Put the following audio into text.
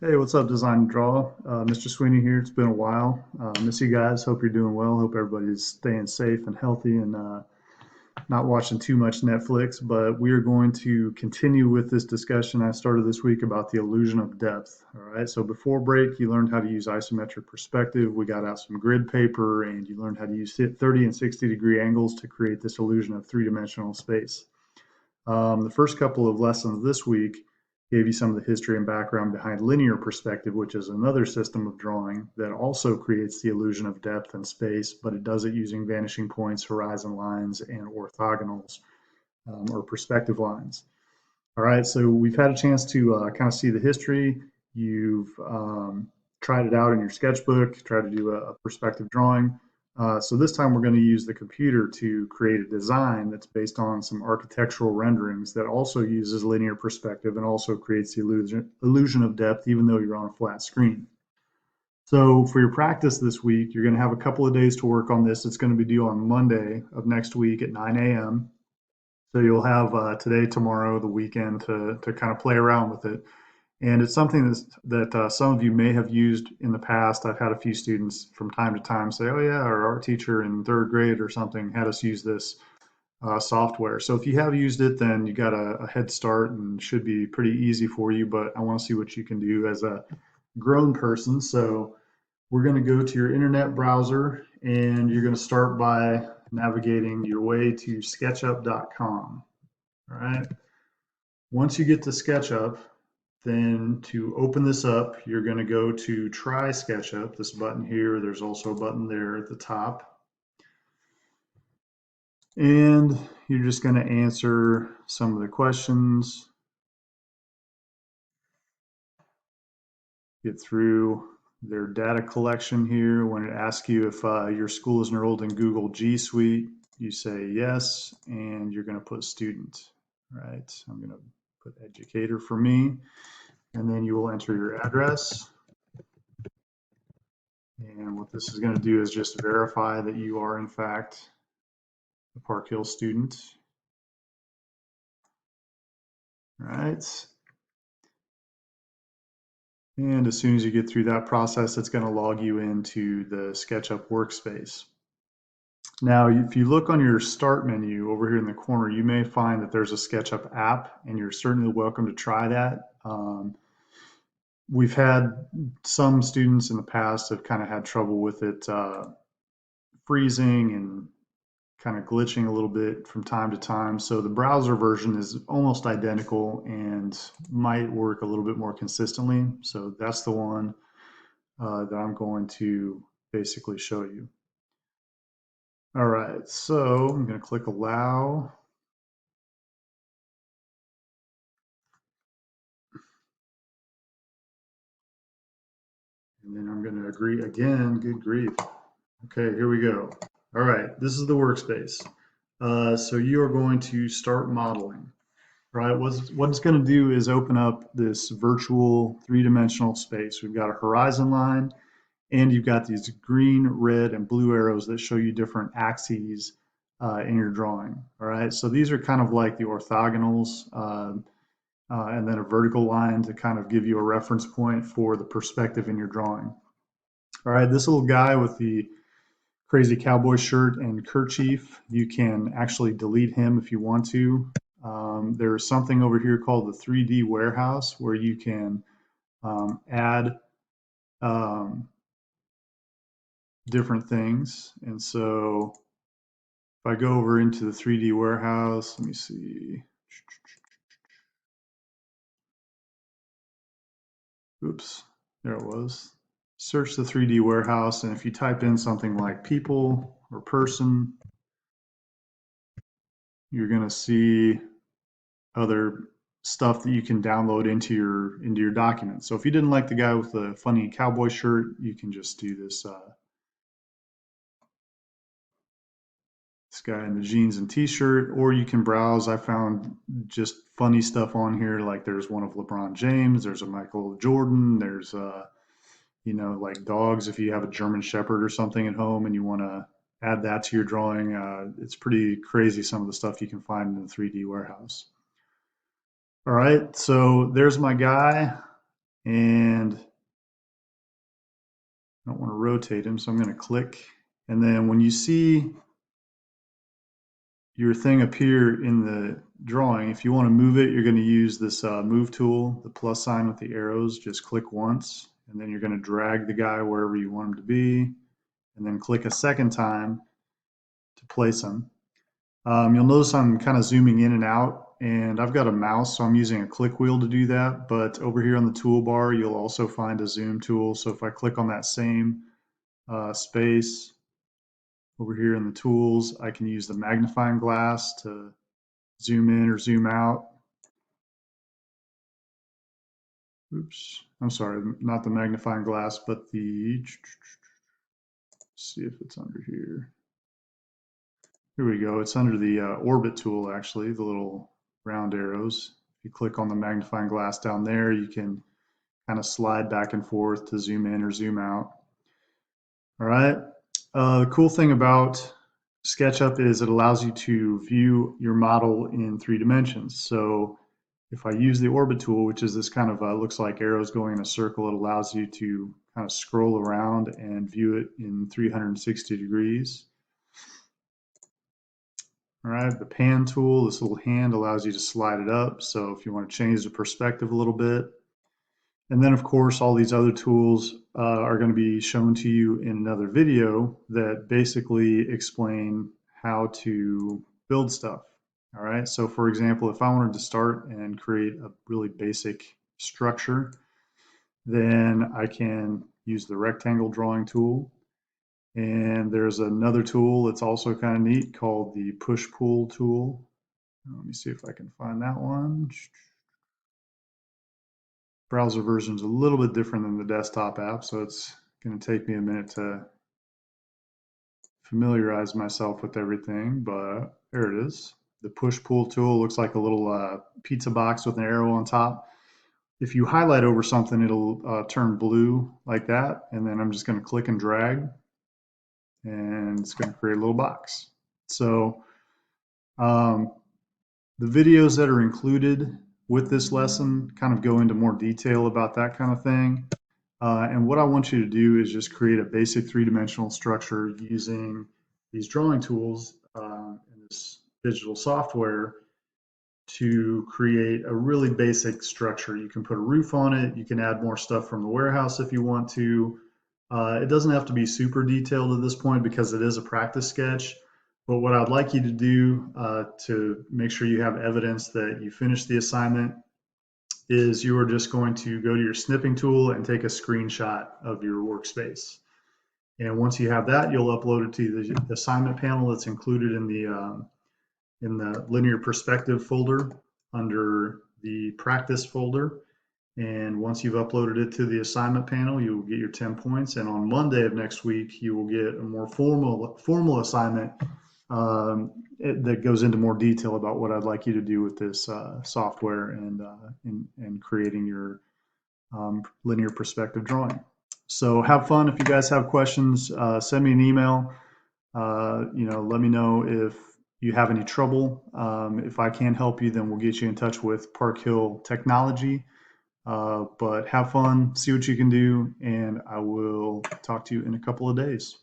Hey, what's up, Design and Draw? Mr. Sweeney here. It's been a while. Miss you guys. Hope you're doing well. Hope everybody's staying safe and healthy and not watching too much Netflix. But we are going to continue with this discussion I started this week about the illusion of depth. All right. So before break, you learned how to use isometric perspective. We got out some grid paper and you learned how to use 30 and 60-degree angles to create this illusion of three-dimensional space. The first couple of lessons this week gave you some of the history and background behind linear perspective, which is another system of drawing that also creates the illusion of depth and space, but it does it using vanishing points, horizon lines, and orthogonals or perspective lines. All right, so we've had a chance to kind of see the history. You've tried it out in your sketchbook, try to do a perspective drawing. So this time we're going to use the computer to create a design that's based on some architectural renderings that also uses linear perspective and also creates the illusion of depth even though you're on a flat screen. So for your practice this week, you're going to have a couple of days to work on this. It's going to be due on Monday of next week at 9 a.m. So you'll have today, tomorrow, the weekend to kind of play around with it. And it's something that some of you may have used in the past. I've had a few students from time to time say, "Oh yeah, our art teacher in third grade or something had us use this software." So if you have used it, then you got a head start and should be pretty easy for you. But I want to see what you can do as a grown person. So we're going to go to your internet browser and you're going to start by navigating your way to sketchup.com. All right. Once you get to SketchUp, then to open this up, you're going to go to Try SketchUp, this button here. There's also a button there at the top. And you're just going to answer some of the questions, get through their data collection here. When it asks you if your school is enrolled in Google G Suite, you say yes, and you're going to put student, right? I'm going to put educator for me, and then you will enter your address. And what this is going to do is just verify that you are in fact a Park Hill student. All right. And as soon as you get through that process, it's going to log you into the SketchUp workspace. Now, if you look on your start menu over here in the corner, you may find that there's a SketchUp app, and you're certainly welcome to try that. We've had some students in the past have kind of had trouble with it freezing and kind of glitching a little bit from time to time. So the browser version is almost identical and might work a little bit more consistently. So that's the one that I'm going to basically show you. All right, so I'm going to click allow. And then I'm going to agree again. Good grief. Okay, here we go. All right, this is the workspace. So you are going to start modeling. Right, what it's going to do is open up this virtual three-dimensional space. We've got a horizon line, and you've got these green, red, and blue arrows that show you different axes in your drawing. All right, so these are kind of like the orthogonals, and then a vertical line to kind of give you a reference point for the perspective in your drawing. All right, this little guy with the crazy cowboy shirt and kerchief, you can actually delete him if you want to. There's something over here called the 3D warehouse where you can add um, different things. And so if I go over into the 3D warehouse, let me see. Oops, there it was. Search the 3D warehouse, and if you type in something like people or person, you're going to see other stuff that you can download into your document. So if you didn't like the guy with the funny cowboy shirt, you can just do this guy in the jeans and t-shirt, or you can browse. I found just funny stuff on here, like there's one of LeBron James, there's a Michael Jordan, there's like dogs. If you have a German Shepherd or something at home and you want to add that to your drawing, it's pretty crazy some of the stuff you can find in the 3D warehouse. All right, so there's my guy. and I don't want to rotate him, so I'm going to click. And then when you see your thing appear in the drawing, if you want to move it, you're going to use this move tool, the plus sign with the arrows. Just click once, and then you're going to drag the guy wherever you want him to be, and then click a second time to place him. You'll notice I'm kind of zooming in and out, and I've got a mouse, so I'm using a click wheel to do that. But over here on the toolbar, you'll also find a zoom tool. So if I click on that same space over here in the tools, I can use the magnifying glass to zoom in or zoom out. Oops, I'm sorry, not the magnifying glass, but the, see if it's under here. Here we go. It's under the orbit tool, actually, the little round arrows. If you click on the magnifying glass down there, you can kind of slide back and forth to zoom in or zoom out. All right. The cool thing about SketchUp is it allows you to view your model in 3 dimensions. So if I use the orbit tool, which is this kind of looks like arrows going in a circle, it allows you to kind of scroll around and view it in 360 degrees. All right, the pan tool, this little hand allows you to slide it up. So if you want to change the perspective a little bit. And then of course, all these other tools are going to be shown to you in another video that basically explain how to build stuff. All right, so for example, if I wanted to start and create a really basic structure, then I can use the rectangle drawing tool. And there's another tool that's also kind of neat called the push-pull tool. Let me see if I can find that one. Browser version is a little bit different than the desktop app, so it's going to take me a minute to familiarize myself with everything, but there it is. The push-pull tool looks like a little pizza box with an arrow on top. If you highlight over something, it'll turn blue like that, and then I'm just going to click and drag, and it's going to create a little box. So um, the videos that are included with this lesson kind of go into more detail about that kind of thing. And what I want you to do is just create a basic 3-dimensional structure using these drawing tools and this digital software to create a really basic structure. You can put a roof on it. You can add more stuff from the warehouse if you want to. It doesn't have to be super detailed at this point because it is a practice sketch. But what I'd like you to do to make sure you have evidence that you finished the assignment is you are just going to go to your snipping tool and take a screenshot of your workspace. And once you have that, you'll upload it to the assignment panel that's included in the linear perspective folder under the practice folder. And once you've uploaded it to the assignment panel, you will get your 10 points. And on Monday of next week, you will get a more formal assignment that goes into more detail about what I'd like you to do with this software and in creating your linear perspective drawing. So have fun. If you guys have questions, send me an email. Let me know if you have any trouble. If I can't help you, then we'll get you in touch with Park Hill Technology. But have fun, see what you can do, and I will talk to you in a couple of days.